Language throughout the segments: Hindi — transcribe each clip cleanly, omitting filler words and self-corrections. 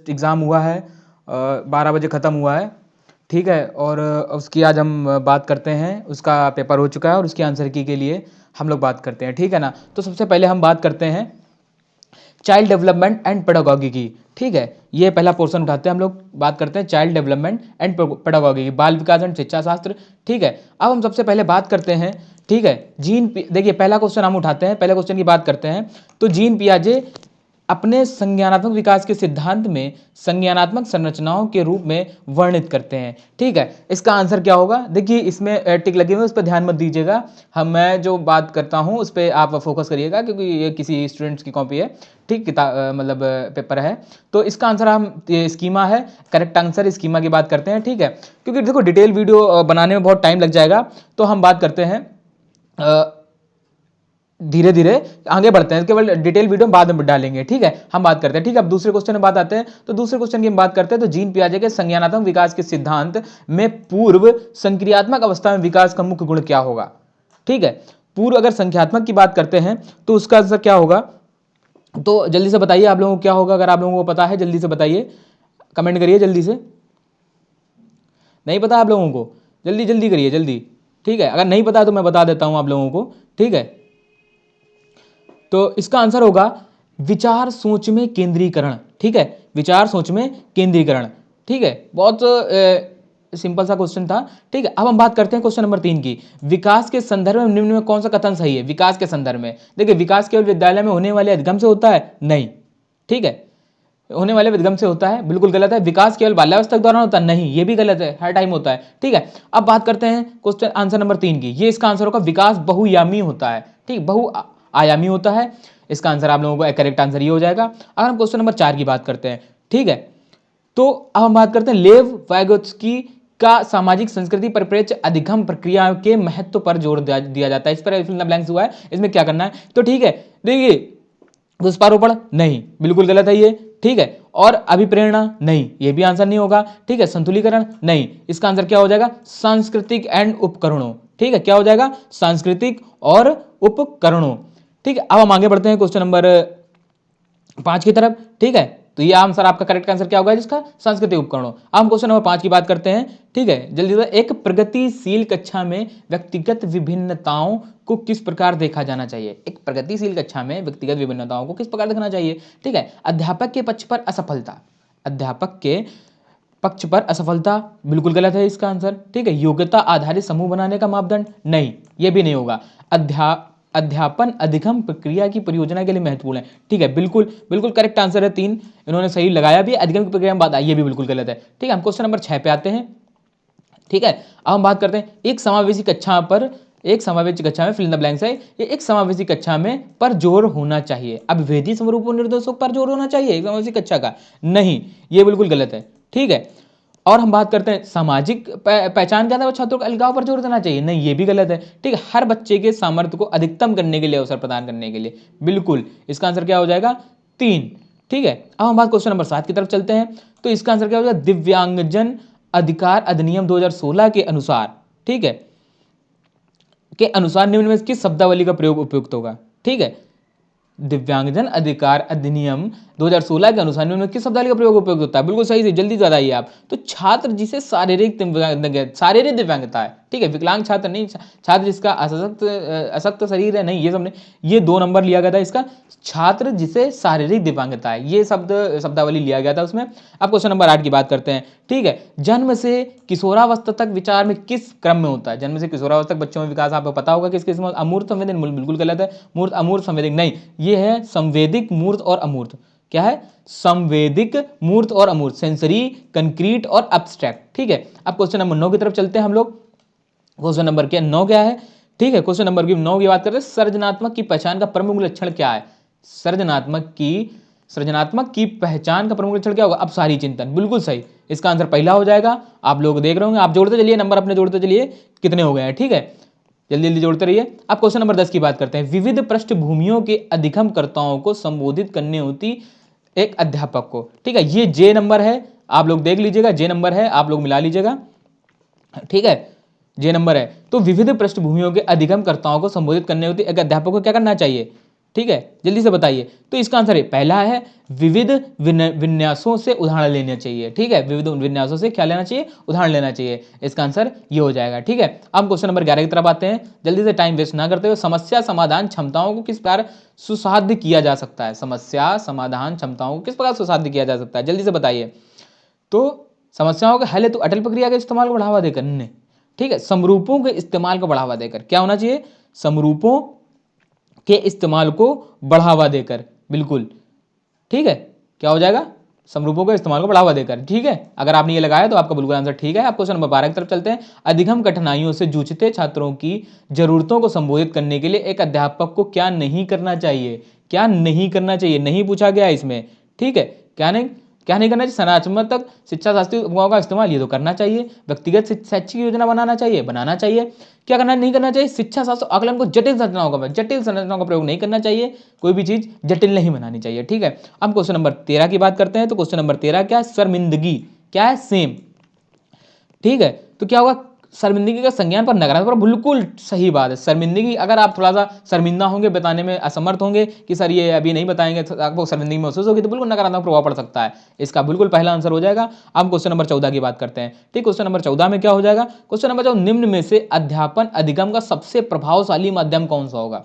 एग्ज़ाम हुआ है, 12 बजे ख़त्म हुआ है, ठीक है। और उसकी आज हम बात करते हैं, उसका पेपर हो चुका है और उसके आंसर की के लिए हम लोग बात करते हैं, ठीक है ना। तो सबसे पहले हम बात करते हैं चाइल्ड डेवलपमेंट एंड पेडागॉगी की, ठीक है। ये पहला पोर्शन उठाते हैं हम लोग, बात करते हैं चाइल्ड डेवलपमेंट एंड पेडागॉगी की, बाल विकास एंड शिक्षा शास्त्र, ठीक है। अब हम सबसे पहले बात करते हैं, ठीक है, देखिए पहला क्वेश्चन हम उठाते हैं, पहले क्वेश्चन की बात करते हैं। तो जीन पियाजे अपने संज्ञानात्मक विकास के सिद्धांत में संज्ञानात्मक संरचनाओं के रूप में वर्णित करते हैं, ठीक है। इसका आंसर क्या होगा, देखिए इसमें टिक लगे हुए, उस पर ध्यान मत दीजिएगा, मैं जो बात करता हूँ उस पर आप फोकस करिएगा, क्योंकि ये किसी स्टूडेंट्स की कॉपी है, ठीक, किताब मतलब पेपर है। तो इसका आंसर हम स्कीमा है, करेक्ट आंसर स्कीमा की बात करते हैं, ठीक है। क्योंकि देखो डिटेल वीडियो बनाने में बहुत टाइम लग जाएगा, तो हम बात करते हैं धीरे धीरे आगे बढ़ते हैं, केवल डिटेल वीडियो बाद में डालेंगे, ठीक है। हम बात करते हैं, ठीक है। अब दूसरे क्वेश्चन में बात आते हैं, तो दूसरे क्वेश्चन की हम बात करते हैं। तो जीन पियाजे के संज्ञानात्मक विकास के सिद्धांत में पूर्व संक्रियात्मक अवस्था में विकास का मुख्य गुण क्या होगा, ठीक है। पूर्व अगर संख्यात्मक की बात करते हैं तो उसका आंसर क्या होगा, तो जल्दी से बताइए आप लोगों को क्या होगा, अगर आप लोगों को पता है जल्दी से बताइए, कमेंट करिए जल्दी से। नहीं पता आप लोगों को, जल्दी जल्दी करिए जल्दी, ठीक है। अगर नहीं पता तो मैं बता देता हूं आप लोगों को, ठीक है। तो इसका आंसर होगा विचार सोच में केंद्रीकरण, ठीक है, विचार सोच में केंद्रीकरण, ठीक है। बहुत सिंपल सा क्वेश्चन था, ठीक है। अब हम बात करते हैं क्वेश्चन नंबर 3 की, विकास के संदर्भ में निम्न में कौन सा कथन सही है। विकास के संदर्भ में देखिए, विकास केवल विद्यालय में होने वाले अधिगम से होता है, नहीं, ठीक है, होने वाले विद्गम से होता है, बिल्कुल गलत है। विकास केवल बाल्यावस्था के दौरान होता है, नहीं, ये भी गलत है, हर टाइम होता है, ठीक है। अब बात करते हैं क्वेश्चन आंसर नंबर 3 की, ये इसका आंसर होगा विकास बहुयामी होता है, ठीक, बहुआयामी होता है। इसका आंसर आप लोगों को करेक्ट आंसर ये हो जाएगा। अगर हम क्वेश्चन नंबर 4 की बात करते हैं, ठीक है, तो अब हम बात करते हैं लेव वाइगोत्स्की का सामाजिक संस्कृति परिप्रेक्ष्य अधिगम प्रक्रिया के महत्व पर जोर दिया जाता है। इस पर फिल इन द ब्लैंक्स हुआ है, इसमें क्या करना है, तो ठीक है, देखिए पुष्पारोपण नहीं, बिल्कुल गलत है ये, ठीक है। और अभिप्रेरणा नहीं, ये भी आंसर नहीं होगा, ठीक है। संतुलीकरण नहीं, इसका आंसर क्या हो जाएगा, सांस्कृतिक एंड उपकरणों, ठीक है, क्या हो जाएगा, सांस्कृतिक और उपकरणों, ठीक है। अब हम आगे बढ़ते हैं क्वेश्चन नंबर 5 की तरफ, ठीक है। तो ये आंसर आपका करेक्ट आंसर क्या होगा जिसका, सांस्कृतिक उपकरणों। अब हम क्वेश्चन नंबर 5 की बात करते हैं, ठीक है, जल्दी से। एक प्रगतिशील कक्षा में व्यक्तिगत विभिन्नताओं को किस प्रकार देखा जाना चाहिए। एक प्रगतिशील कक्षा में व्यक्तिगत विभिन्नताओं को किस प्रकार देखना चाहिए, ठीक है। अध्यापक के पक्ष पर असफलता, अध्यापक के पक्ष पर असफलता, बिल्कुल गलत है इसका आंसर, ठीक है। योग्यता आधारित समूह बनाने का मापदंड, नहीं, ये भी नहीं होगा। अध्यापन अधिगम प्रक्रिया की परियोजना के लिए महत्वपूर्ण है, ठीक है, बिल्कुल बिल्कुल करेक्ट आंसर है 3, इन्होंने सही लगाया भी, अधिगम की प्रक्रिया में बात आई, ये भी बिल्कुल गलत है, ठीक है। हम क्वेश्चन नंबर 6 पे आते हैं, ठीक है। अब हम बात करते हैं एक समावेशी कक्षा पर, एक समावेशी कक्षा में फिल इन द ब्लैंक्स है, ये एक समावेशी कक्षा में पर जोर होना चाहिए, अभिवेदी समरूप निर्देशों पर जोर होना चाहिए एक समावेशी कक्षा का, नहीं, ये बिल्कुल गलत है, ठीक है। और हम बात करते हैं सामाजिक पहचान के आधार पर छात्रों को अलगाव पर जोर देना चाहिए, नहीं, ये भी गलत है, ठीक है। हर बच्चे के सामर्थ्य को अधिकतम करने के लिए, अवसर प्रदान करने के लिए, बिल्कुल, इसका आंसर क्या हो जाएगा, 3, ठीक है। अब हम बात क्वेश्चन नंबर 7 की तरफ चलते हैं, तो इसका आंसर क्या हो जाएगा, दिव्यांगजन अधिकार अधिनियम 2016 के अनुसार, ठीक है, के अनुसार निम्न में किस शब्दावली का प्रयोग उपयुक्त होगा, ठीक है। दिव्यांगजन अधिकार अधिनियम 2016 के अनुसार निम्न में किस शब्दावली का प्रयोग उपयुक्त होता है, बिल्कुल सही से, जल्दी से बताइए आप। तो छात्र जिसे शारीरिक दिव्यांगता है, ठीक है, विकलांग छात्र नहीं, छात्र जिसका अशक्त शरीर है, नहीं, ये सबने, ये 2 नंबर लिया गया था इसका, छात्र जिसे शारीरिक दिव्यांगता है, ये शब्दावली लिया गया था उसमें। अब क्वेश्चन नंबर 8 की बात करते हैं, ठीक है। जन्म से किशोरावस्था तक विचार में किस क्रम में होता है, जन्म से किशोरावस्था तक बच्चों में विकास आपको पता होगा किस में, अमूर्त संवेदन, बिल्कुल गलत है, मूर्त अमूर्त संवेदिक नहीं, ये है संवेदिक मूर्त और अमूर्त, क्या है, संवेदिक मूर्त और अमूर्त, सेंसरी, कंक्रीट और एब्स्ट्रैक्ट, ठीक है। अब क्वेश्चन नंबर 9 की तरफ चलते हैं हम लोग, क्वेश्चन नंबर 9 क्या है, ठीक है, क्वेश्चन नंबर 9 की बात करते हैं, सृजनात्मक की पहचान का प्रमुख लक्षण क्या है, सृजनात्मक की पहचान का प्रमुख लक्षण क्या होगा, अपसारी चिंतन, बिल्कुल सही, इसका आंसर पहला हो जाएगा। आप लोग देख रहे होंगे, आप जोड़ते चलिए, नंबर अपने जोड़ते चलिए, कितने हो गए हैं, ठीक है, जल्दी जल्दी जोड़ते रहिए। अब क्वेश्चन नंबर 10 की बात करते हैं, विविध पृष्ठभूमियों के अधिगमकर्ताओं को संबोधित करने होती एक अध्यापक को, ठीक है, ये जे नंबर है, आप लोग देख लीजिएगा, जे नंबर है, आप लोग मिला लीजिएगा, ठीक है, जे नंबर है। तो विविध पृष्ठभूमियों के अधिगमकर्ताओं को संबोधित करने होती एक अध्यापक को क्या करना चाहिए, ठीक है, जल्दी से बताइए। तो इसका आंसर है पहला है विविध विन्यासों से उदाहरण लेना चाहिए। ठीक है, विविध विन्यासों से क्या लेना चाहिए, उदाहरण लेना चाहिए। इसका आंसर ये हो जाएगा। ठीक है, अब क्वेश्चन नंबर 11 की तरफ आते हैं। जल्दी से टाइम वेस्ट ना करते हुए, समस्या समाधान क्षमताओं को किस प्रकार सुसाध्य किया जा सकता है। समस्या समाधान क्षमताओं को किस प्रकार सुसाध्य किया जा सकता है, जल्दी से बताइए। तो समस्याओं का हल है तो अटल प्रक्रिया के इस्तेमाल को बढ़ावा देकर नहीं, ठीक है, समरूपों के इस्तेमाल को बढ़ावा देकर। क्या होना चाहिए, समरूपों के इस्तेमाल को बढ़ावा देकर, बिल्कुल। ठीक है, क्या हो जाएगा, समरूपों के इस्तेमाल को बढ़ावा देकर। ठीक है, अगर आपने ये लगाया तो आपका बिल्कुल आंसर ठीक है। आप क्वेश्चन नंबर 12 की तरफ चलते हैं। अधिगम कठिनाइयों से जूझते छात्रों की जरूरतों को संबोधित करने के लिए एक अध्यापक को क्या नहीं करना चाहिए, क्या नहीं करना चाहिए, नहीं पूछा गया इसमें। ठीक है, क्या नहीं करना चाहिए, संरचनात्मक शिक्षा शास्त्री उपकरणों का इस्तेमाल ये तो करना चाहिए। व्यक्तिगत शैक्षिक योजना बनाना चाहिए, बनाना चाहिए। क्या करना नहीं करना चाहिए, शिक्षा शास्त्र आकलन को जटिल संरचनाओं का प्रयोग नहीं करना चाहिए। कोई भी चीज जटिल नहीं बनानी चाहिए। ठीक है, अब क्वेश्चन नंबर 13 की बात करते हैं। तो क्वेश्चन नंबर 13 क्या है, शर्मिंदगी क्या है, सेम। ठीक है, तो क्या होगा, शर्मिंदगी का संज्ञान पर नकारात्मक, बिल्कुल सही बात है। शर्मिंदगी, अगर आप थोड़ा सा शर्मिंदा होंगे, बताने में असमर्थ होंगे कि सर ये अभी नहीं बताएंगे, तो आपको शर्मिंदगी महसूस होगी, तो बिल्कुल नकारात्मक प्रभाव पड़ सकता है। इसका बिल्कुल पहला आंसर हो जाएगा। अब क्वेश्चन नंबर 14 की बात करते हैं। ठीक, क्वेश्चन नंबर 14 में क्या हो जाएगा, क्वेश्चन नंबर 14, निम्न में से अध्यापन अधिगम का सबसे प्रभावशाली माध्यम कौन सा होगा,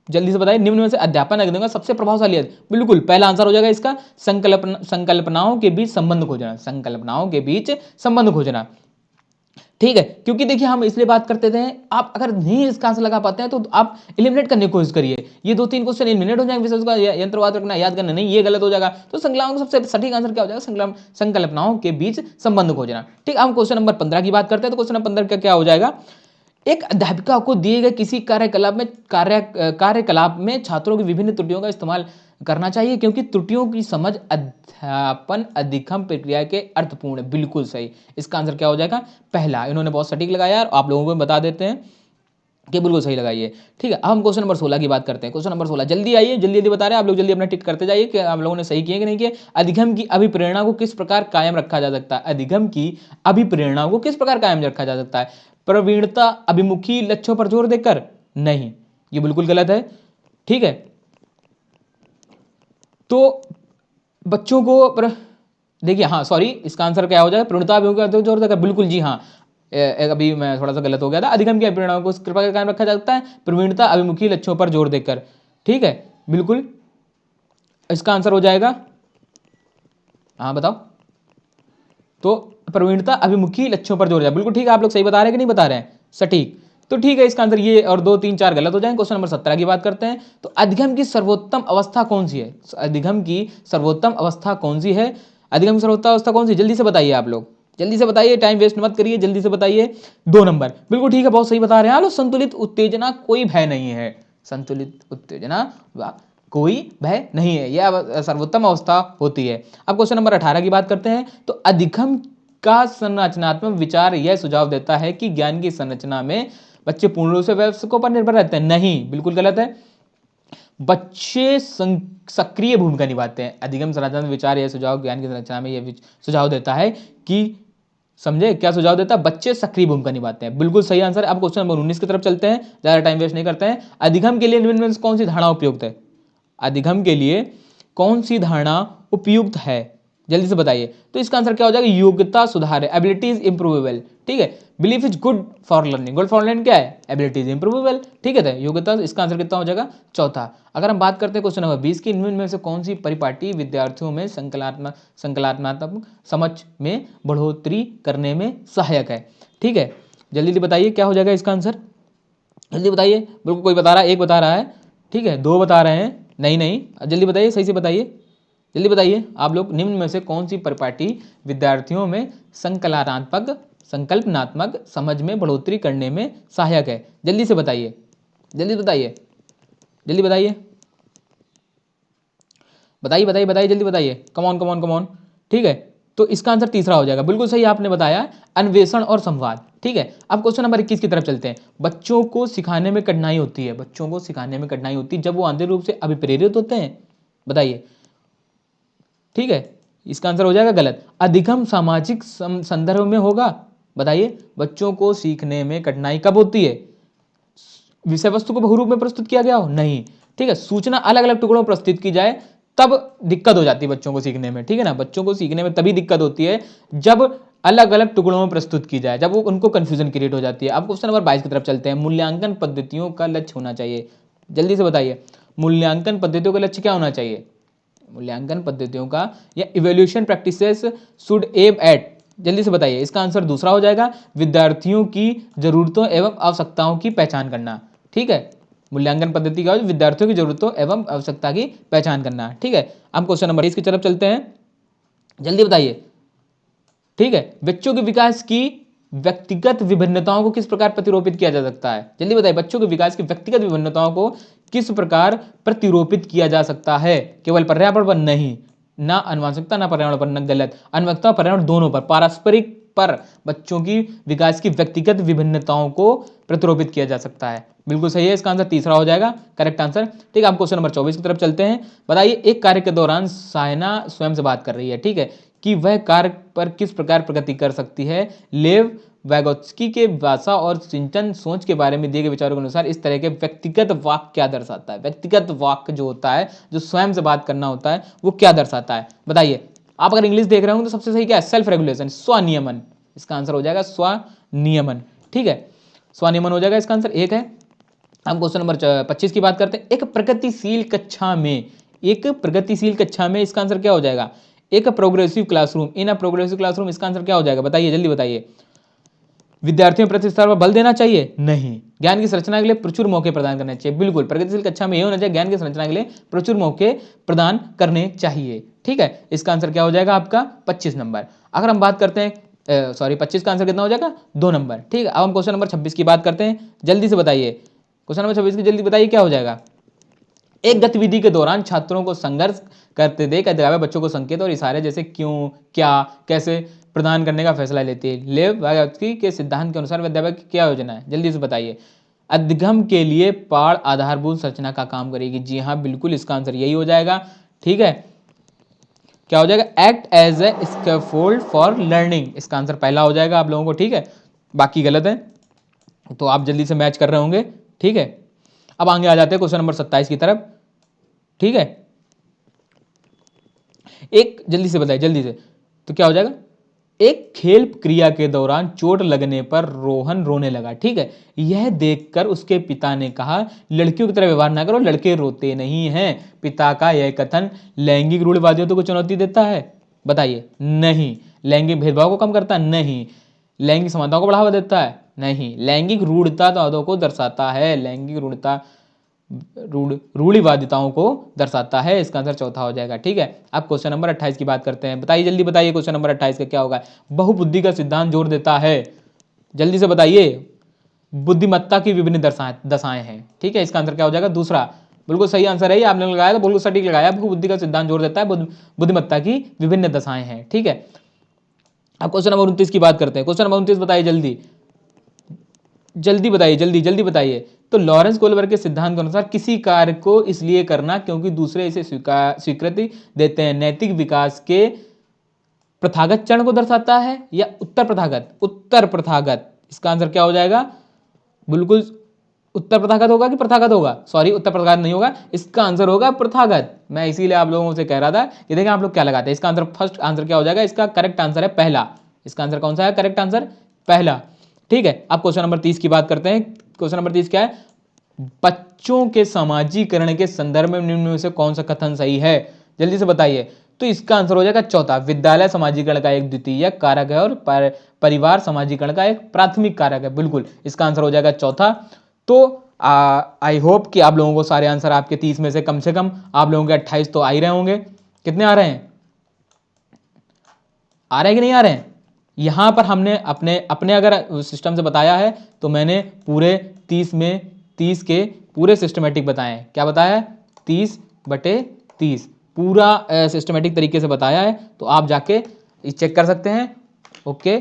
जल्दी से बताइए। निम्न में से अध्यापन अधिगम का सबसे प्रभावशाली है, बिल्कुल पहला आंसर हो जाएगा इसका, संकल्पनाओं के बीच संबंध खोजना, संकल्पनाओं के बीच संबंध खोजना। ठीक है, क्योंकि देखिए हम इसलिए बात करते थे, आप अगर नहीं इसका आंसर लगा पाते हैं तो आप एलिमिनेट करने की कोशिश करिए। ये 2-3 क्वेश्चन एलिमिनेट हो जाएंगे, उसका यंत्रवाद रखना, याद करना नहीं, ये गलत हो जाएगा। तो संकल्पनाओं का सबसे सटीक आंसर क्या हो जाएगा, संकल्पनाओं के बीच संबंध खोजना। ठीक, हम क्वेश्चन नंबर 15 की बात करते हैं। तो क्वेश्चन नंबर 15 का क्या हो जाएगा, एक अध्यापिका को दिए गए किसी कार्यकलाप में छात्रों की विभिन्न त्रुटियों का इस्तेमाल करना चाहिए, क्योंकि त्रुटियों की समझ अध्यापन अधिगम प्रक्रिया के अर्थपूर्ण है, बिल्कुल सही। इसका आंसर क्या हो जाएगा, पहला। इन्होंने बहुत सटीक लगाया और आप लोगों को बता देते हैं कि बिल्कुल सही लगाइए। ठीक है, अब हम क्वेश्चन नंबर 16 की बात करते हैं। क्वेश्चन नंबर 16, जल्दी आइए, जल्दी जल्दी बता रहे हैं आप लोग, जल्दी अपना टिक करते जाइए कि आप लोगों ने सही किए कि नहीं किए। अधिगम की अभिप्रेरणा को किस प्रकार कायम रखा जा सकता है, अधिगम की अभिप्रेरणा को किस प्रकार कायम रखा जा सकता है, प्रवीणता अभिमुखी लक्ष्यों पर जोर देकर, नहीं, ये बिल्कुल गलत है। ठीक है, तो बच्चों को देखिए, हाँ सॉरी, इसका आंसर क्या हो जाएगा, प्रवीणता अभिमुखी जोर देकर, बिल्कुल जी हाँ। अभी मैं थोड़ा सा गलत हो गया था। अधिगम की अभिप्रेरणा को कृपा का कायम रखा जा सकता है प्रवीणता अभिमुखी लक्ष्यों पर जोर देकर। ठीक है, बिल्कुल इसका आंसर हो जाएगा, हाँ बताओ, तो प्रवीणता अभिमुखी लक्ष्यों पर जोर दिया, बिल्कुल ठीक है। आप लोग सही बता रहे हैं कि नहीं बता रहे हैं, सटीक। तो ठीक है, इसका आंसर ये, और 2-3-4 गलत हो जाएंगे। क्वेश्चन नंबर 17 की बात करते हैं। तो अधिगम की सर्वोत्तम अवस्था कौन सी है, अधिगम की सर्वोत्तम अवस्था कौन सी है, अधिगम की सर्वोत्तम अवस्था कौन सी, जल्दी से बताइए आप लोग, जल्दी से बताइए, टाइम वेस्ट मत करिए, जल्दी से बताइए। 2 नंबर, बिल्कुल ठीक है, बहुत सही बता रहे हैं। संतुलित उत्तेजना, कोई भय नहीं है, संतुलित उत्तेजना कोई भय नहीं है, यह सर्वोत्तम अवस्था होती है। अब क्वेश्चन नंबर 18 की बात करते हैं। तो अधिगम का संरचनात्मक विचार यह सुझाव देता है कि ज्ञान की संरचना में बच्चे पूर्ण रूप से वयस्कों पर निर्भर रहते हैं, नहीं, बिल्कुल गलत है। बच्चे सक्रिय भूमिका निभाते हैं। अधिगम संरचनात्मक विचार यह सुझाव ज्ञान की संरचना में यह सुझाव देता है कि, समझे, क्या सुझाव देता है, बच्चे सक्रिय भूमिका निभाते हैं, बिल्कुल सही आंसर। अब क्वेश्चन नंबर 19 की तरफ चलते हैं, ज्यादा टाइम वेस्ट नहीं करते हैं। अधिगम के लिए निम्न में कौन सी धारणा उपयुक्त है, अधिगम के लिए कौन सी धारणा उपयुक्त है, जल्दी से बताइए। तो इसका आंसर क्या हो जाएगा, योग्यता सुधार है, एबिलिटीज इंप्रूवेबल। ठीक है, belief is good for learning, good for learning क्या है, एबिलिटीज इंप्रूवेबल। ठीक है, योग्यता, इसका आंसर कितना हो जाएगा, चौथा। अगर हम बात करते हैं क्वेश्चन नंबर 20 की, निम्न में से कौन सी परिपाटी विद्यार्थियों में संकल्पनात्मक समझ में बढ़ोतरी करने में सहायक है। ठीक है, जल्दी जल्दी बताइए क्या हो जाएगा इसका आंसर, जल्दी बताइए। बिल्कुल, कोई बता रहा है, एक बता रहा है, ठीक है, 2 बता रहे हैं, नहीं, जल्दी बताइए, सही से बताइए, जल्दी बताइए आप लोग। निम्न में से कौन सी परिपाटी विद्यार्थियों में संकल्पनात्मक समझ में बढ़ोतरी करने में सहायक है, जल्दी से बताइए, जल्दी बताइए, जल्दी बताइए, बताइए बताइए बताइए, जल्दी बताइए, come on come on come on. ठीक है, तो इसका आंसर तीसरा हो जाएगा, बिल्कुल सही आपने बताया, अन्वेषण और संवाद। ठीक है, अब क्वेश्चन नंबर 21 की तरफ चलते हैं। बच्चों को सिखाने में कठिनाई होती है, बच्चों को सिखाने में कठिनाई होती है जब वो आंतरिक रूप से अभिप्रेरित होते हैं, बताइए। ठीक है, इसका आंसर हो जाएगा गलत, अधिगम सामाजिक संदर्भ में होगा, बताइए। बच्चों को सीखने में कठिनाई कब होती है, विषय वस्तु को बहुरूप में प्रस्तुत किया गया हो, नहीं, ठीक है, सूचना अलग अलग टुकड़ों में प्रस्तुत की जाए तब दिक्कत हो जाती है बच्चों को सीखने में, ठीक है ना। बच्चों को सीखने में तभी दिक्कत होती है जब अलग अलग टुकड़ों में प्रस्तुत की जाए, जब वो उनको कंफ्यूजन क्रिएट हो जाती है। अब क्वेश्चन नंबर 22 की तरफ चलते हैं। मूल्यांकन पद्धतियों का लक्ष्य होना चाहिए, जल्दी से बताइए। मूल्यांकन पद्धतियों का लक्ष्य क्या होना चाहिए? मूल्यांकन पद्धतियों का या evaluation practices should aim at, जल्दी से बताइए। इसका आंसर दूसरा हो जाएगा, विद्यार्थियों की जरूरतों एवं आवश्यकताओं की पहचान करना, ठीक है। मूल्यांकन पद्धति का विद्यार्थियों की जरूरतों एवं आवश्यकता की पहचान करना, ठीक है। हम क्वेश्चन नंबर 20 की तरफ चलते हैं, जल्दी बताइए, ठीक है। बच्चों के विकास की व्यक्तिगत विभिन्नताओं को किस प्रकार प्रतिरूपित किया जा सकता है? जल्दी बताइए, बच्चों के विकास की व्यक्तिगत विभिन्नताओं को किस प्रकार प्रतिरूपित किया जा सकता है? केवल पर्यावरण पर नहीं, ना अनुवांशिकता ना पर्यावरण पर, न गलत, अनुवांशिकता पर्यावरण दोनों पर, पारस्परिक पर बच्चों की विकास की व्यक्तिगत विभिन्नताओं को प्रतिरूपित किया जा सकता है। बिल्कुल सही है, इसका आंसर तीसरा हो जाएगा करेक्ट आंसर, ठीक है। आप क्वेश्चन नंबर 24 की तरफ चलते हैं। बताइए, एक कार्य के दौरान सायना स्वयं से बात कर रही है, ठीक है, कि वह कार्य पर किस प्रकार प्रगति कर सकती है। लेव वैगोत्स्की के भाषा और सिंचन सोच के बारे में दिए गए विचारों के अनुसार इस तरह के व्यक्तिगत वाक्य क्या दर्शाता है? व्यक्तिगत वाक्य जो होता है, जो स्वयं से बात करना होता है, वो क्या दर्शाता है? बताइए। आप अगर इंग्लिश देख रहे होंगे तो सबसे सही क्या है? सेल्फ रेगुलेशन, स्वनियमन। इसका आंसर हो जाएगा स्वनियमन, ठीक है, स्वनियमन हो जाएगा इसका आंसर। एक है। हम क्वेश्चन नंबर 25 की बात करते हैं। एक प्रगतिशील कक्षा में, एक प्रगतिशील कक्षा में, इसका आंसर क्या हो जाएगा? एक progressive classroom, in a progressive classroom, इसका आंसर क्या हो जाएगा? बताइए, जल्दी बताइए। विद्यार्थियों प्रतिष्ठा पर बल देना चाहिए? नहीं। ज्ञान की संरचना के लिए प्रचुर मौके प्रदान करने चाहिए? बिल्कुल। प्रगतिशील कक्षा में यह होना चाहिए, ज्ञान की संरचना के लिए प्रचुर मौके प्रदान करने चाहिए, ठीक है। इसका आंसर क्या हो जाएगा आपका? 25 नंबर। अगर हम बात करते हैं, सॉरी 25 का आंसर कितना हो जाएगा? 2 नंबर, ठीक है। अब हम क्वेश्चन नंबर 26 की बात करते हैं, जल्दी से बताइए। क्वेश्चन नंबर 26 की जल्दी बताइए क्या हो जाएगा? एक गतिविधि के दौरान छात्रों को संघर्ष करते देख अध्यापक बच्चों को संकेत और इशारे जैसे क्यों, क्या, कैसे प्रदान करने का फैसला लेते हैं। लेव वागोत्स्की के सिद्धांत के अनुसार अध्यापक की क्या योजना है? जल्दी से बताइए। अधिगम के लिए पाठ आधारभूत संरचना का काम करेगी। जी हाँ, बिल्कुल, इसका आंसर यही हो जाएगा, ठीक है। क्या हो जाएगा? Act as a scaffold for learning, इसका आंसर पहला हो जाएगा आप लोगों को, ठीक है। बाकी गलत है तो आप जल्दी से मैच कर रहे होंगे, ठीक है। अब आगे आ जाते हैं क्वेश्चन नंबर 27 की तरफ, ठीक है। एक, जल्दी से बताइए, जल्दी से, तो क्या हो जाएगा? एक खेल क्रिया के दौरान चोट लगने पर रोहन रोने लगा, ठीक है। यह देखकर उसके पिता ने कहा, लड़कियों की तरह व्यवहार ना करो, लड़के रोते नहीं हैं। पिता का यह कथन लैंगिक रूढ़िवादियों को चुनौती देता है? बताइए। नहीं। लैंगिक भेदभाव को कम करता है? नहीं। लैंगिक समानता को बढ़ावा देता है? नहीं। लैंगिक रूढ़तावादों को दर्शाता है, लैंगिक रूढ़िवादिताओं को दर्शाता है। इसका आंसर चौथा हो जाएगा, ठीक है। अब क्वेश्चन नंबर 28 की बात करते हैं। बताइए, जल्दी बताइए, क्वेश्चन नंबर 28 का क्या होगा? बहुबुद्धि का सिद्धांत जोर देता है, जल्दी से बताइए। बुद्धिमत्ता की विभिन्न दशाएं हैं, ठीक है। इसका आंसर क्या हो जाएगा? दूसरा। बिल्कुल सही आंसर है, आपने लगाया तो बिल्कुल सटीक लगाया। बहुबुद्धि का सिद्धांत जोर देता है, बुद्धिमत्ता की विभिन्न दशाएं हैं, ठीक है। अब क्वेश्चन नंबर 29 की बात करते हैं। क्वेश्चन नंबर 29 बताइए, जल्दी जल्दी बताइए, जल्दी जल्दी बताइए। तो लॉरेंस कोहलबर्ग के सिद्धांत के अनुसार किसी कार्य को इसलिए करना क्योंकि दूसरे इसे स्वीकृति देते हैं, नैतिक विकास के प्रथागत चरण को दर्शाता है या उत्तर प्रथागत? उत्तर प्रथागत। इसका आंसर क्या हो जाएगा? बिल्कुल उत्तर प्रथागत होगा कि प्रथागत होगा? सॉरी, उत्तर प्रथागत नहीं होगा, इसका आंसर होगा प्रथागत। मैं इसीलिए आप लोगों से कह रहा था कि देखिए आप लोग क्या लगाते हैं। इसका आंसर, फर्स्ट आंसर क्या हो जाएगा? इसका करेक्ट आंसर है पहला। इसका आंसर कौन सा है? करेक्ट आंसर पहला, ठीक है। अब क्वेश्चन नंबर 30 की बात करते हैं। क्वेश्चन नंबर 30 क्या है? बच्चों के समाजीकरण के संदर्भ में निम्न में से कौन सा कथन सही है? जल्दी से बताइए। तो इसका आंसर हो जाएगा चौथा, विद्यालय समाजीकरण का एक द्वितीय कारक है और परिवार समाजीकरण का एक प्राथमिक कारक है। बिल्कुल, इसका आंसर हो जाएगा चौथा। तो आई होप कि आप लोगों को सारे आंसर आपके 30 में से कम आप लोगों के 28 तो आ ही रहे होंगे। कितने आ रहे हैं? आ रहे हैं कि नहीं आ रहे हैं? यहां पर हमने अपने अपने अगर सिस्टम से बताया है तो मैंने पूरे 30 में 30 के पूरे सिस्टमेटिक बताए हैं। क्या बताया है? 30/30 पूरा सिस्टमेटिक तरीके से बताया है, तो आप जाके चेक कर सकते हैं। ओके।